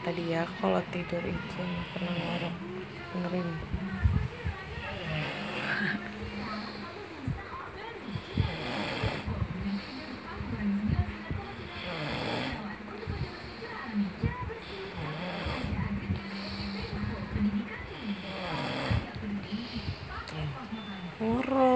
tadi ya, kalau tidur itu pernah ngorok benerin. Ngorok